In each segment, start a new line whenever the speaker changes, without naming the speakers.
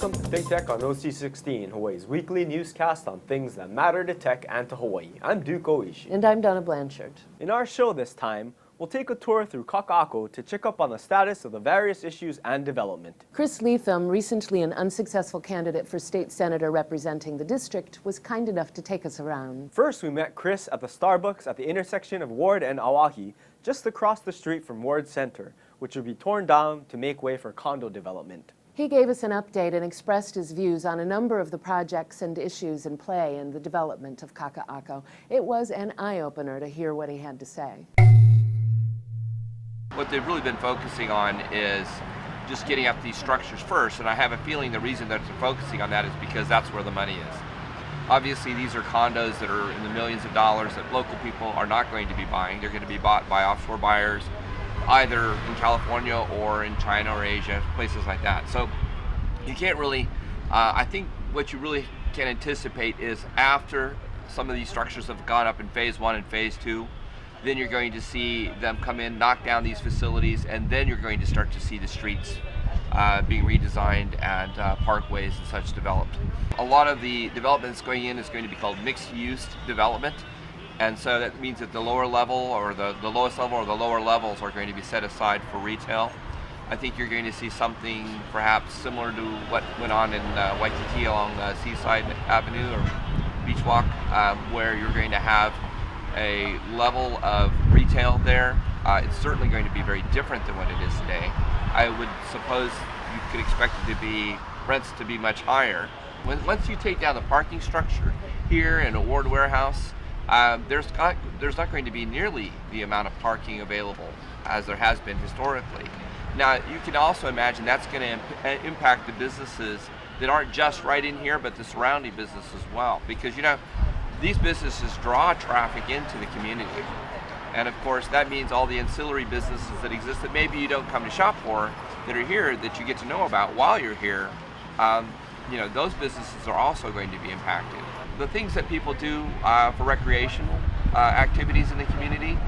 Welcome to ThinkTech on OC16, Hawaii's weekly newscast on things that matter to tech and to Hawaii. I'm Duke Oishi.
And I'm Donna Blanchard.
In our show this time, we'll take a tour through Kaka'ako to check up on the status of the various issues and development.
Chris Letham, recently an unsuccessful candidate for state senator representing the district, was kind enough to take us around.
First, we met Chris at the Starbucks at the intersection of Ward and Awahi, just across the street from Ward Center, which will be torn down to make way for condo development.
He gave us an update and expressed his views on a number of the projects and issues in play in the development of Kaka'ako. It was an eye-opener to hear what he had to say.
What they've really been focusing on is just getting up these structures first, and I have a feeling the reason that they're focusing on that is because that's where the money is. Obviously, these are condos that are in the millions of dollars that local people are not going to be buying. They're going to be bought by offshore buyers, either in California or in China or Asia, places like that. So you can't really, I think what you really can anticipate is after some of these structures have gone up in phase 1 and phase 2, then you're going to see them come in, knock down these facilities, and then you're going to start to see the streets being redesigned and parkways and such developed. A lot of the development that's going in is going to be called mixed-use development. And so that means that the lower level or the lowest level or the lower levels are going to be set aside for retail. I think you're going to see something perhaps similar to what went on in Waikiki along Seaside Avenue or Beach Walk, where you're going to have a level of retail there. It's certainly going to be very different than what it is today. I would suppose you could expect it to be rents to be much higher. Once you take down the parking structure here in a Ward warehouse, there's not going to be nearly the amount of parking available as there has been historically. Now, you can also imagine that's going to impact the businesses that aren't just right in here, but the surrounding business as well. Because, you know, these businesses draw traffic into the community. And of course, that means all the ancillary businesses that exist that maybe you don't come to shop for, that are here, that you get to know about while you're here, you know, those businesses are also going to be impacted. The things that people do for recreational activities in the community,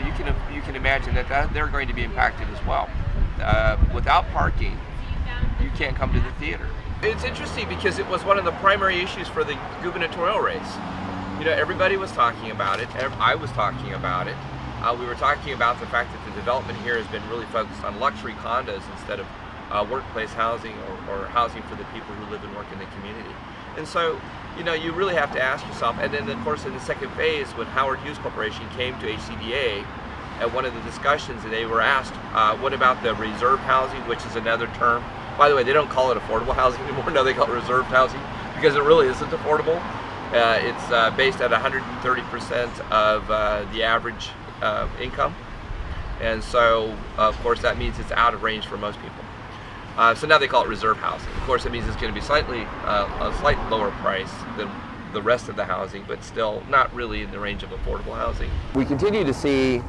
you can imagine that they're going to be impacted as well. Without parking, you can't come to the theater. It's interesting because it was one of the primary issues for the gubernatorial race. You know, everybody was talking about it. I was talking about it. We were talking about the fact that the development here has been really focused on luxury condos instead of workplace housing or housing for the people who live and work in the community. And so, you know, you really have to ask yourself, and then of course in the second phase when Howard Hughes Corporation came to HCDA, at one of the discussions they were asked, what about the reserve housing, which is another term. By the way, they don't call it affordable housing anymore, no, they call it reserved housing, because it really isn't affordable. It's based at 130% of the average income. And so, of course, that means it's out of range for most people. So now they call it reserve housing. Of course, it means it's going to be a slight lower price than the rest of the housing, but still not really in the range of affordable housing.
We continue to see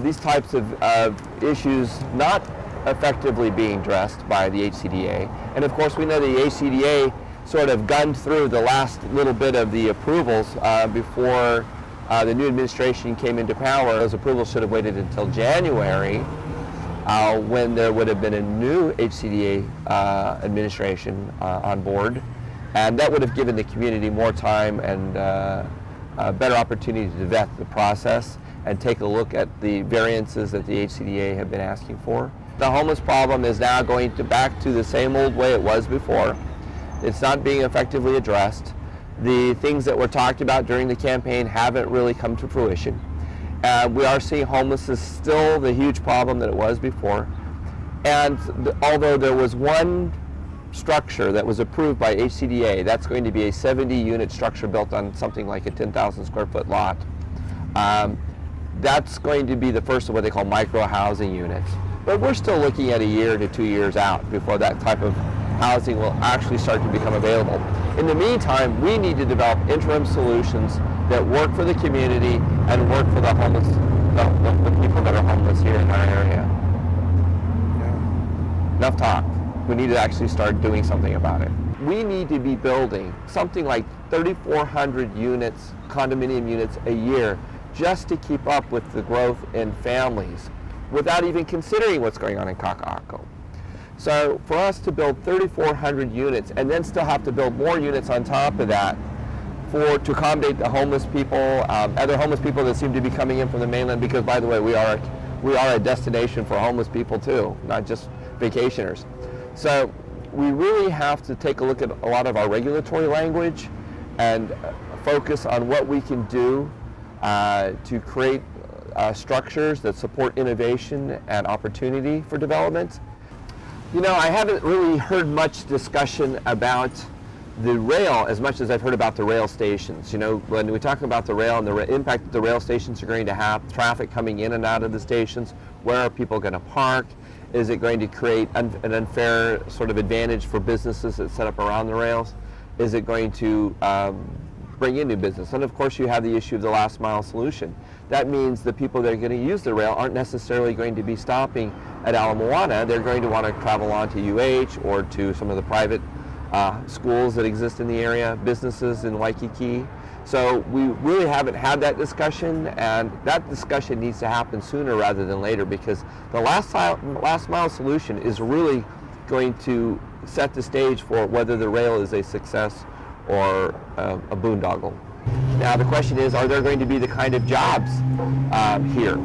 these types of issues not effectively being addressed by the HCDA. And of course, we know the HCDA sort of gunned through the last little bit of the approvals before the new administration came into power. Those approvals should have waited until January, when there would have been a new HCDA administration on board, and that would have given the community more time and a better opportunity to vet the process and take a look at the variances that the HCDA have been asking for. The homeless problem is now going back to the same old way it was before. It's not being effectively addressed. The things that were talked about during the campaign haven't really come to fruition. We are seeing homelessness still the huge problem that it was before. And although there was one structure that was approved by HCDA, that's going to be a 70-unit structure built on something like a 10,000 square foot lot. That's going to be the first of what they call micro housing units. But we're still looking at a year to 2 years out before that type of housing will actually start to become available. In the meantime, we need to develop interim solutions that work for the community and work for the homeless, the people that are homeless here in our area. Yeah. Enough talk. We need to actually start doing something about it. We need to be building something like 3,400 units, condominium units a year, just to keep up with the growth in families, without even considering what's going on in Kaka'ako. So for us to build 3,400 units and then still have to build more units on top of that to accommodate the homeless people, other homeless people that seem to be coming in from the mainland, because by the way, we are a destination for homeless people too, not just vacationers. So we really have to take a look at a lot of our regulatory language and focus on what we can do to create structures that support innovation and opportunity for development. You know, I haven't really heard much discussion about the rail as much as I've heard about the rail stations. You know, when we talk about the rail and the impact that the rail stations are going to have, traffic coming in and out of the stations, where are people going to park? Is it going to create an unfair sort of advantage for businesses that set up around the rails? Is it going to bring in new business? And of course you have the issue of the last mile solution. That means the people that are going to use the rail aren't necessarily going to be stopping at Ala Moana. They're going to want to travel on to UH or to some of the private schools that exist in the area, businesses in Waikiki. So we really haven't had that discussion, and that discussion needs to happen sooner rather than later, because the last mile solution is really going to set the stage for whether the rail is a success or a boondoggle. Now the question is, are there going to be the kind of jobs here?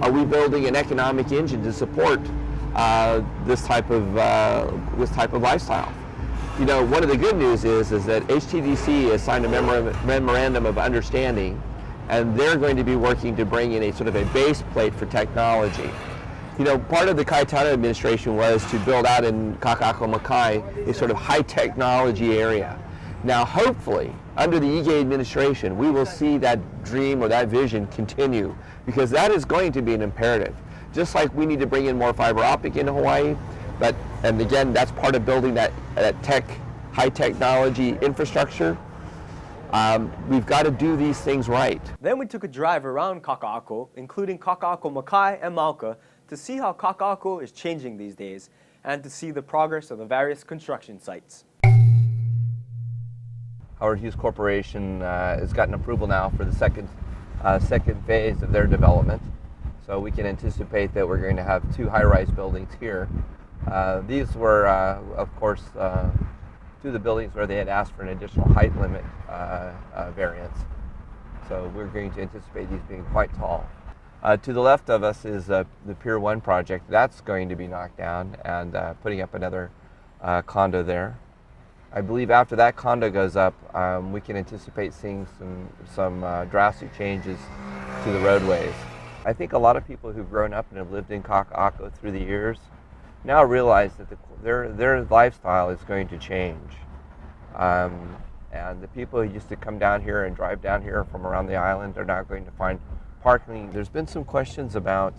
Are we building an economic engine to support this type of lifestyle? You know, one of the good news is that HTDC has signed a memorandum of understanding, and they're going to be working to bring in a sort of a base plate for technology. You know, part of the Kaitana administration was to build out in Kaka'ako, Makai, a sort of high technology area. Now, hopefully, under the Ige administration, we will see that dream or that vision continue, because that is going to be an imperative. Just like we need to bring in more fiber optic in Hawaii, and again, that's part of building that high technology infrastructure. We've got to do these things right.
Then we took a drive around Kaka'ako, including Kaka'ako Makai and Mauka, to see how Kaka'ako is changing these days and to see the progress of the various construction sites.
Howard Hughes Corporation has gotten approval now for the second phase of their development. So we can anticipate that we're going to have 2 high-rise buildings here. These were, of course, 2 of the buildings where they had asked for an additional height limit variance. So we're going to anticipate these being quite tall. To the left of us is the Pier 1 project. That's going to be knocked down and putting up another condo there. I believe after that condo goes up, we can anticipate seeing some drastic changes to the roadways. I think a lot of people who've grown up and have lived in Kaka'ako through the years now realize that their lifestyle is going to change. And the people who used to come down here and drive down here from around the island are now going to find parking. There's been some questions about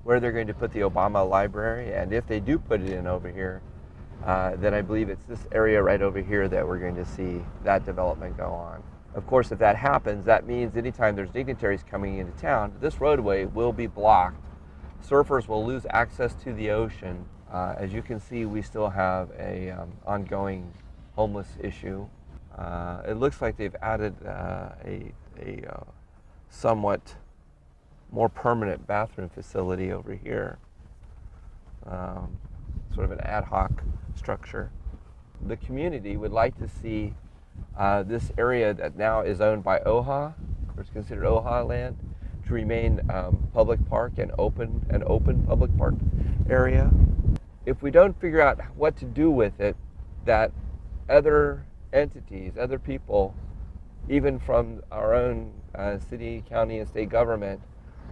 where they're going to put the Obama Library, and if they do put it in over here, then I believe it's this area right over here that we're going to see that development go on. Of course, if that happens, that means anytime there's dignitaries coming into town, this roadway will be blocked. Surfers will lose access to the ocean. As you can see, we still have a ongoing homeless issue. It looks like they've added a somewhat more permanent bathroom facility over here. Sort of an ad hoc structure. The community would like to see this area that now is owned by OHA, or is considered OHA land, to remain public park and open public park area. If we don't figure out what to do with it, that other entities, other people, even from our own city, county, and state government,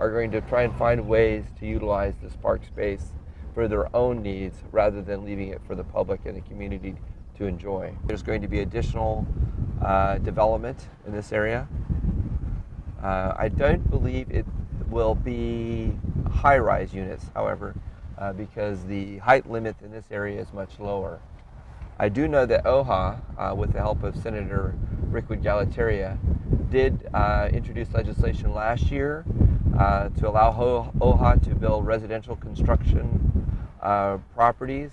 are going to try and find ways to utilize this park space for their own needs rather than leaving it for the public and the community to enjoy. There's going to be additional development in this area. I don't believe it will be high-rise units, however, because the height limit in this area is much lower. I do know that OHA, with the help of Senator Rickwood Galateria, did introduce legislation last year to allow OHA to build residential construction properties.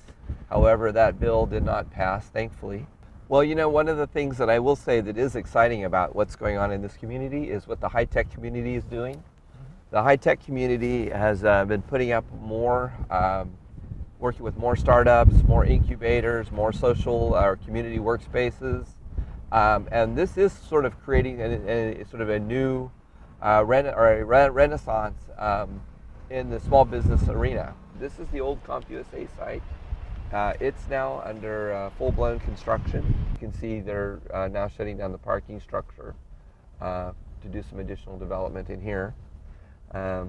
However, that bill did not pass, thankfully. Well, you know, one of the things that I will say that is exciting about what's going on in this community is what the high-tech community is doing. The high-tech community has been putting up more working with more startups, more incubators, more social or community workspaces. And this is sort of creating sort of a new renaissance in the small business arena. This is the old CompUSA site. It's now under full-blown construction. You can see they're now shutting down the parking structure to do some additional development in here. I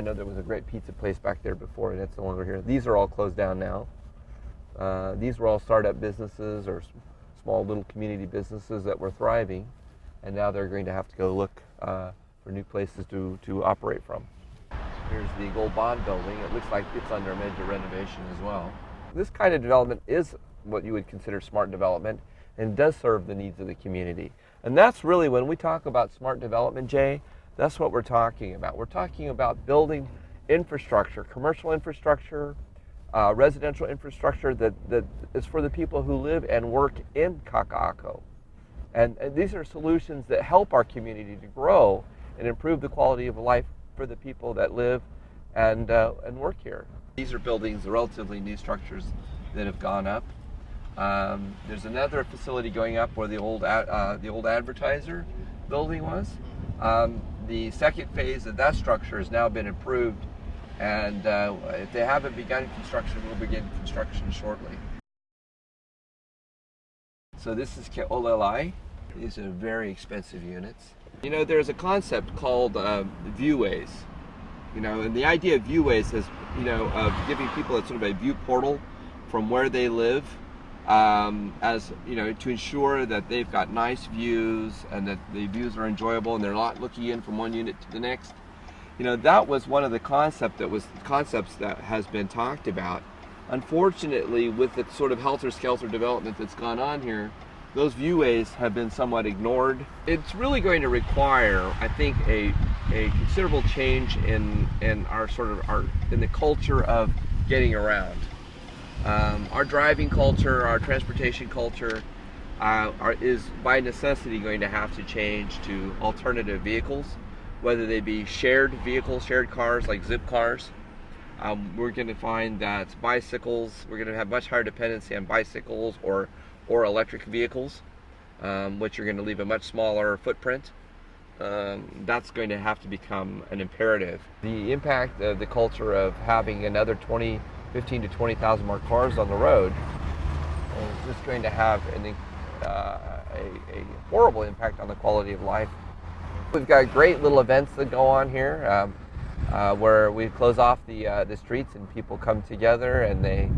know there was a great pizza place back there before, and it's no longer here. These are all closed down now. These were all startup businesses or small little community businesses that were thriving, and now they're going to have to go look for new places to operate from. Here's the Gold Bond building. It looks like it's under a major renovation as well. This kind of development is what you would consider smart development and does serve the needs of the community. And that's really, when we talk about smart development, Jay, that's what we're talking about. We're talking about building infrastructure, commercial infrastructure, residential infrastructure that is for the people who live and work in Kaka'ako. And these are solutions that help our community to grow and improve the quality of life for the people that live and work here. These are buildings, relatively new structures that have gone up. There's another facility going up where the old advertiser building was. The second phase of that structure has now been approved, and if they haven't begun construction, we'll begin construction shortly. So this is Ke'olelai. These are very expensive units. You know, there's a concept called viewways. You know, and the idea of viewways is, you know, of giving people a sort of a view portal from where they live, as you know, to ensure that they've got nice views and that the views are enjoyable and they're not looking in from one unit to the next. You know, that was one of the concepts that has been talked about. Unfortunately, with the sort of helter-skelter development that's gone on here, those viewways have been somewhat ignored. It's really going to require, I think, a considerable change in the culture of getting around. Our driving culture, our transportation culture, is by necessity going to have to change to alternative vehicles, whether they be shared vehicles, shared cars like zip cars. We're going to find that bicycles, we're going to have much higher dependency on bicycles or electric vehicles, which are going to leave a much smaller footprint. That's going to have to become an imperative. The impact of the culture of having another 15 to 20,000 more cars on the road is just going to have a horrible impact on the quality of life. We've got great little events that go on here where we close off the streets and people come together and they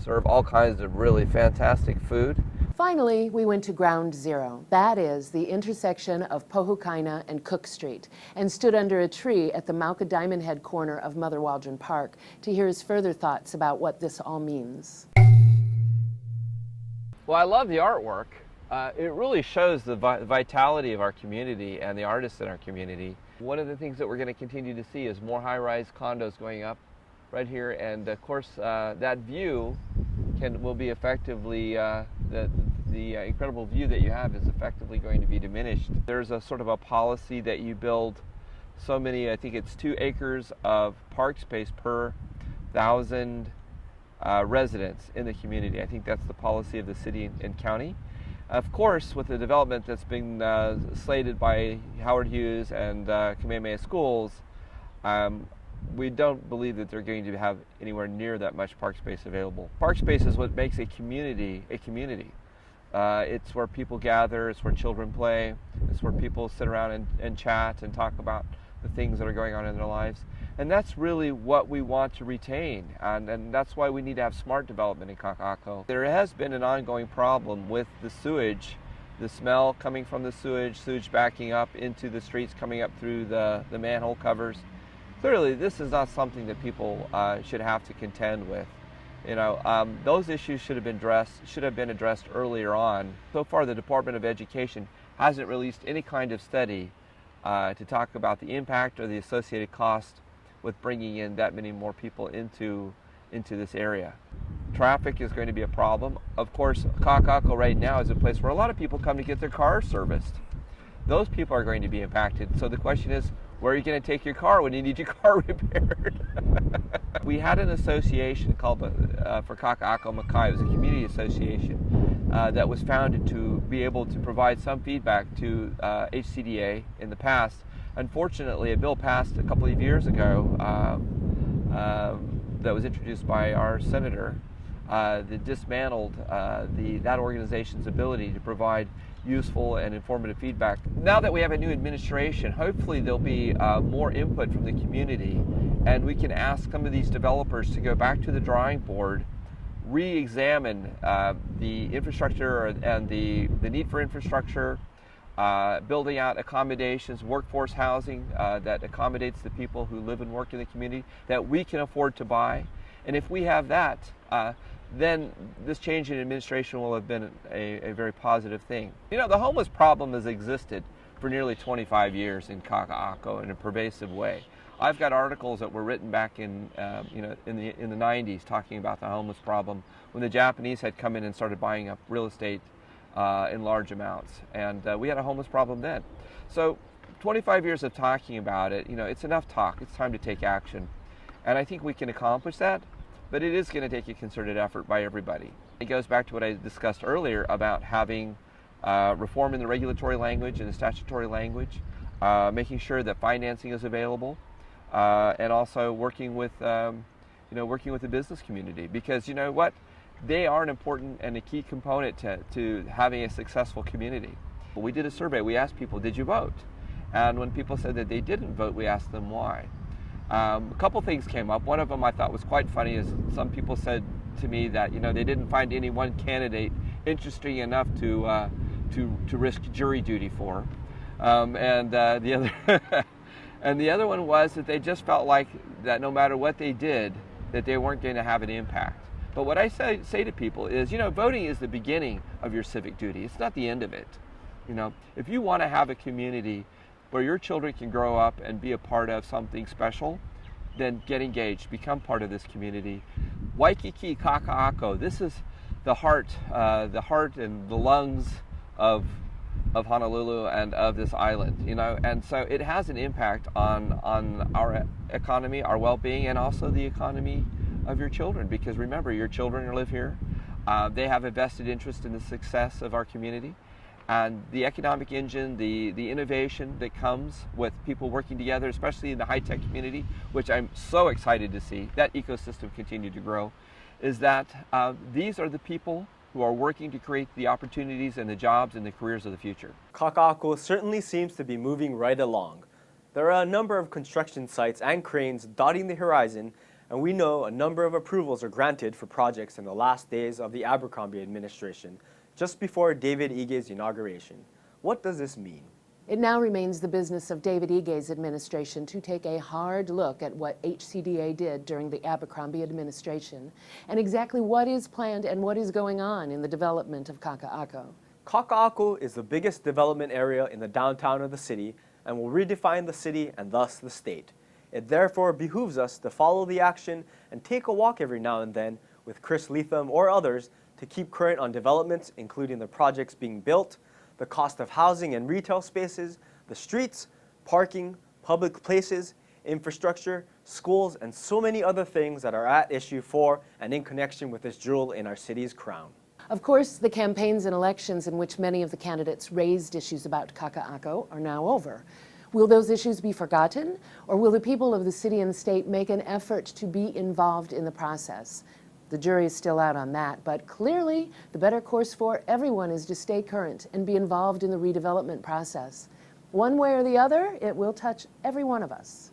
serve all kinds of really fantastic food.
Finally, we went to Ground Zero. That is the intersection of Pohukaina and Cook Street, and stood under a tree at the Mauka Diamond Head corner of Mother Waldron Park to hear his further thoughts about what this all means.
Well, I love the artwork. It really shows the vitality of our community and the artists in our community. One of the things that we're going to continue to see is more high-rise condos going up right here, and of course that view will be effectively, the incredible view that you have is effectively going to be diminished. There's a sort of a policy that you build so many, I think it's 2 acres of park space per 1,000 residents in the community. I think that's the policy of the city and county. Of course, with the development that's been slated by Howard Hughes and Kamehameha Schools, we don't believe that they're going to have anywhere near that much park space available. Park space is what makes a community a community. It's where people gather, it's where children play, it's where people sit around and chat and talk about the things that are going on in their lives. And that's really what we want to retain, and that's why we need to have smart development in Kaka'ako. There has been an ongoing problem with the sewage, the smell coming from the sewage backing up into the streets, coming up through the manhole covers. Clearly, this is not something that people should have to contend with. You know, those issues should have been addressed earlier on. So far, the Department of Education hasn't released any kind of study to talk about the impact or the associated cost with bringing in that many more people into this area. Traffic is going to be a problem. Of course, Kaka'ako right now is a place where a lot of people come to get their cars serviced. Those people are going to be impacted. So the question is,
Where are you going to take your car when you need your car repaired? We had an association called for Kaka'ako Makai. It was a community association that was founded to be able to provide some feedback to HCDA in the past. Unfortunately, a bill passed a couple of years ago that was introduced by our senator that dismantled that organization's ability to provide useful and informative feedback. Now that we have a new administration, hopefully there'll be more input from the community, and we can ask some of these developers to go back to the drawing board, re-examine the infrastructure and the need for infrastructure, building out accommodations, workforce housing that accommodates the people who live and work in the community that we can afford to buy. And if we have that, then this change in administration will have been a very positive thing. You know, the homeless problem has existed for nearly 25 years in Kaka'ako in a pervasive way. I've got articles that were written back in the 90s talking about the homeless problem when the Japanese had come in and started buying up real estate in large amounts, and we had a homeless problem then. So 25 years of talking about it, you know, it's enough talk. It's time to take action, and I think we can accomplish that. But it is going to take a concerted effort by everybody. It goes back to what I discussed earlier about having reform in the regulatory language and the statutory language, making sure that financing is available, and also working with the business community, because you know what, they are an important and a key component to having a successful community. We did a survey. We asked people, did you vote? And when people said that they didn't vote, we asked them why. A couple things came up. One of them I thought was quite funny is some people said to me that, you know, they didn't find any one candidate interesting enough to risk jury duty for, and the other one was that they just felt like that no matter what they did, that they weren't going to have an impact. But what I say to people is, you know, voting is the beginning of your civic duty. It's not the end of it. You know, if you want to have a community where your children can grow up and be a part of something special, then get engaged, become part of this community. Waikiki Kaka'ako, this is the heart and the lungs of Honolulu and of this island, you know, and so it has an impact on our economy, our well-being, and also the economy of your children, because remember, your children live here. They have a vested interest in the success of our community. And the economic engine, the innovation that comes with people working together, especially in the high-tech community, which I'm so excited to see that ecosystem continue to grow, is that these are the people who are working to create the opportunities and the jobs and the careers of the future.
Kaka'ako certainly seems to be moving right along. There are a number of construction sites and cranes dotting the horizon, and we know a number of approvals are granted for projects in the last days of the Abercrombie administration, just before David Ige's inauguration. What does this mean?
It now remains the business of David Ige's administration to take a hard look at what HCDA did during the Abercrombie administration and exactly what is planned and what is going on in the development of Kaka'ako.
Kaka'ako is the biggest development area in the downtown of the city and will redefine the city and thus the state. It therefore behooves us to follow the action and take a walk every now and then with Chris Letham or others to keep current on developments, including the projects being built, the cost of housing and retail spaces, the streets, parking, public places, infrastructure, schools, and so many other things that are at issue for and in connection with this jewel in our city's crown.
Of course, the campaigns and elections in which many of the candidates raised issues about Kaka'ako are now over. Will those issues be forgotten, or will the people of the city and state make an effort to be involved in the process? The jury is still out on that, but clearly the better course for everyone is to stay current and be involved in the redevelopment process. One way or the other, it will touch every one of us.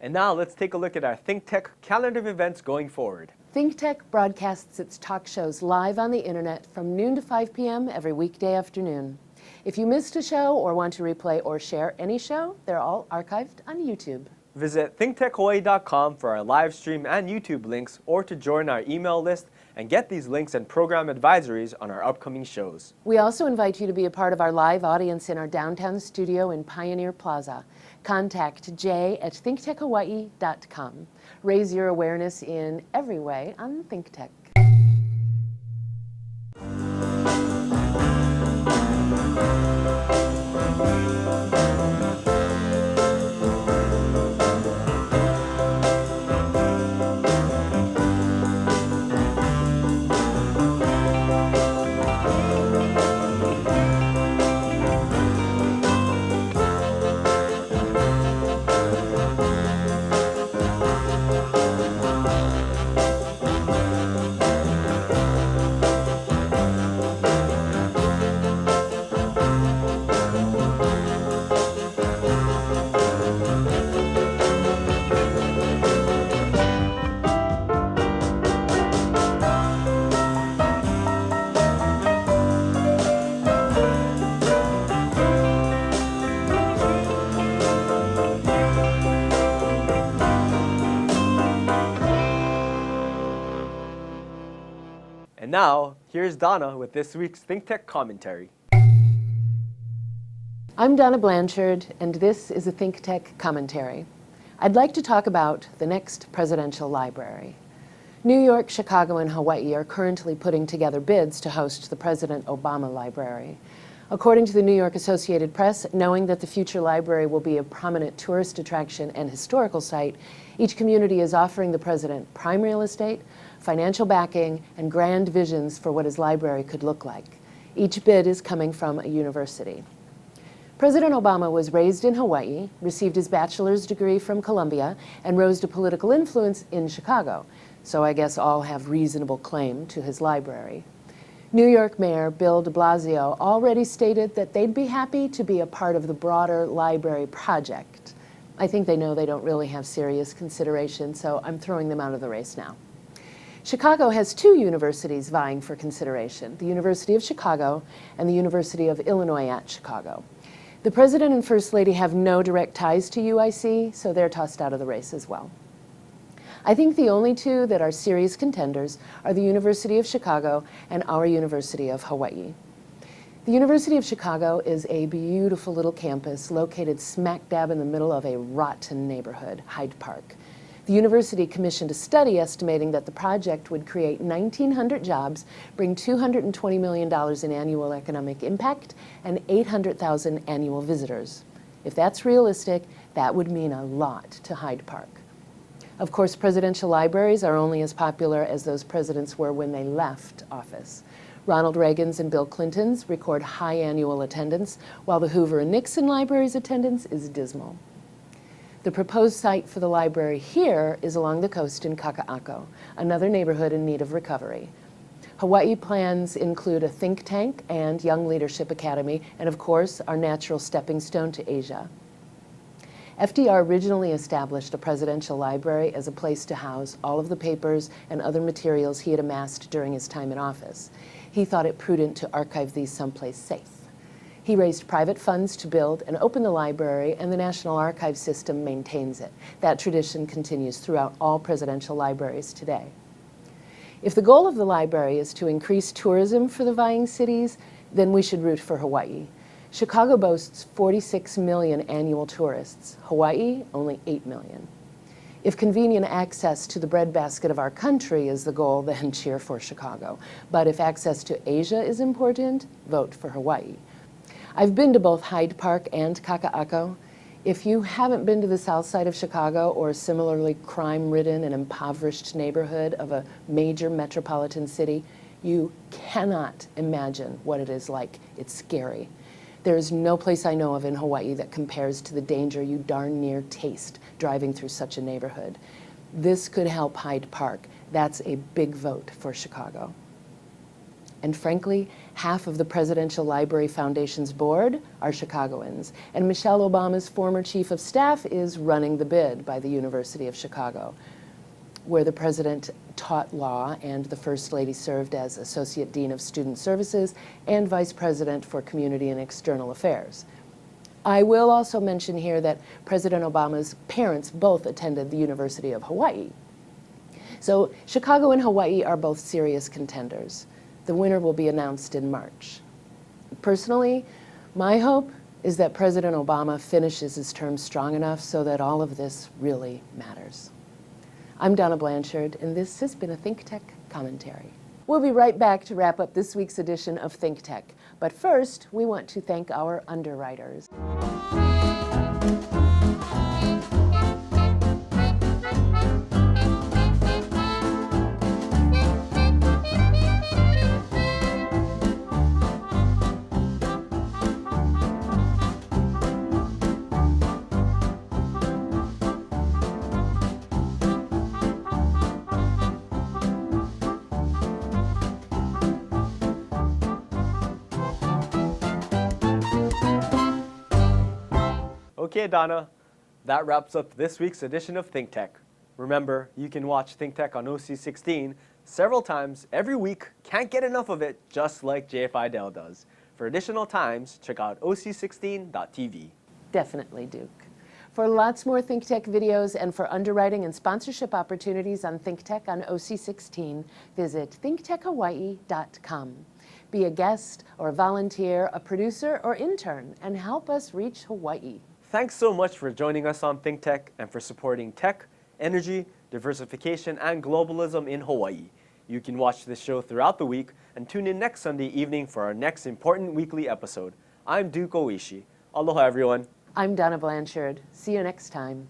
And now let's take a look at our ThinkTech calendar of events going forward.
ThinkTech broadcasts its talk shows live on the internet from noon to 5 p.m. every weekday afternoon. If you missed a show or want to replay or share any show, they're all archived on YouTube.
Visit thinktechhawaii.com for our live stream and YouTube links, or to join our email list and get these links and program advisories on our upcoming shows.
We also invite you to be a part of our live audience in our downtown studio in Pioneer Plaza. Contact jay@thinktechhawaii.com. Raise your awareness in every way on ThinkTech.
And now, here's Donna with this week's ThinkTech commentary.
I'm Donna Blanchard, and this is a ThinkTech commentary. I'd like to talk about the next presidential library. New York, Chicago, and Hawaii are currently putting together bids to host the President Obama Library. According to the New York Associated Press, knowing that the future library will be a prominent tourist attraction and historical site, each community is offering the president prime real estate, financial backing, and grand visions for what his library could look like. Each bid is coming from a university. President Obama was raised in Hawaii, received his bachelor's degree from Columbia, and rose to political influence in Chicago. So I guess all have reasonable claim to his library. New York Mayor Bill de Blasio already stated that they'd be happy to be a part of the broader library project. I think they know they don't really have serious consideration, so I'm throwing them out of the race now. Chicago has two universities vying for consideration, the University of Chicago and the University of Illinois at Chicago. The President and First Lady have no direct ties to UIC, so they're tossed out of the race as well. I think the only two that are serious contenders are the University of Chicago and our University of Hawaii. The University of Chicago is a beautiful little campus located smack dab in the middle of a rotten neighborhood, Hyde Park. The university commissioned a study estimating that the project would create 1,900 jobs, bring $220 million in annual economic impact, and 800,000 annual visitors. If that's realistic, that would mean a lot to Hyde Park. Of course, presidential libraries are only as popular as those presidents were when they left office. Ronald Reagan's and Bill Clinton's record high annual attendance, while the Hoover and Nixon libraries' attendance is dismal. The proposed site for the library here is along the coast in Kaka'ako, another neighborhood in need of recovery. Hawaii plans include a think tank and Young Leadership Academy, and of course, our natural stepping stone to Asia. FDR originally established a presidential library as a place to house all of the papers and other materials he had amassed during his time in office. He thought it prudent to archive these someplace safe. He raised private funds to build and open the library, and the National Archives system maintains it. That tradition continues throughout all presidential libraries today. If the goal of the library is to increase tourism for the vying cities, then we should root for Hawaii. Chicago boasts 46 million annual tourists. Hawaii, only 8 million. If convenient access to the breadbasket of our country is the goal, then cheer for Chicago. But if access to Asia is important, vote for Hawaii. I've been to both Hyde Park and Kaka'ako. If you haven't been to the south side of Chicago or a similarly crime-ridden and impoverished neighborhood of a major metropolitan city, you cannot imagine what it is like. It's scary. There is no place I know of in Hawaii that compares to the danger you darn near taste driving through such a neighborhood. This could help Hyde Park. That's a big vote for Chicago. And frankly, half of the Presidential Library Foundation's board are Chicagoans. And Michelle Obama's former chief of staff is running the bid by the University of Chicago, where the president taught law and the First Lady served as Associate Dean of Student Services and Vice President for Community and External Affairs. I will also mention here that President Obama's parents both attended the University of Hawaii. So Chicago and Hawaii are both serious contenders. The winner will be announced in March. Personally, my hope is that President Obama finishes his term strong enough so that all of this really matters. I'm Donna Blanchard, and this has been a ThinkTech commentary. We'll be right back to wrap up this week's edition of ThinkTech. But first, we want to thank our underwriters.
Okay, Donna, that wraps up this week's edition of ThinkTech. Remember, you can watch ThinkTech on OC16 several times every week. Can't get enough of it, just like JFI Dell does. For additional times, check out oc16.tv.
Definitely, Duke. For lots more ThinkTech videos and for underwriting and sponsorship opportunities on ThinkTech on OC16, visit thinktechhawaii.com. Be a guest or volunteer, a producer or intern, and help us reach Hawaii.
Thanks so much for joining us on ThinkTech and for supporting tech, energy, diversification, and globalism in Hawaii. You can watch this show throughout the week and tune in next Sunday evening for our next important weekly episode. I'm Duke Oishi. Aloha, everyone.
I'm Donna Blanchard. See you next time.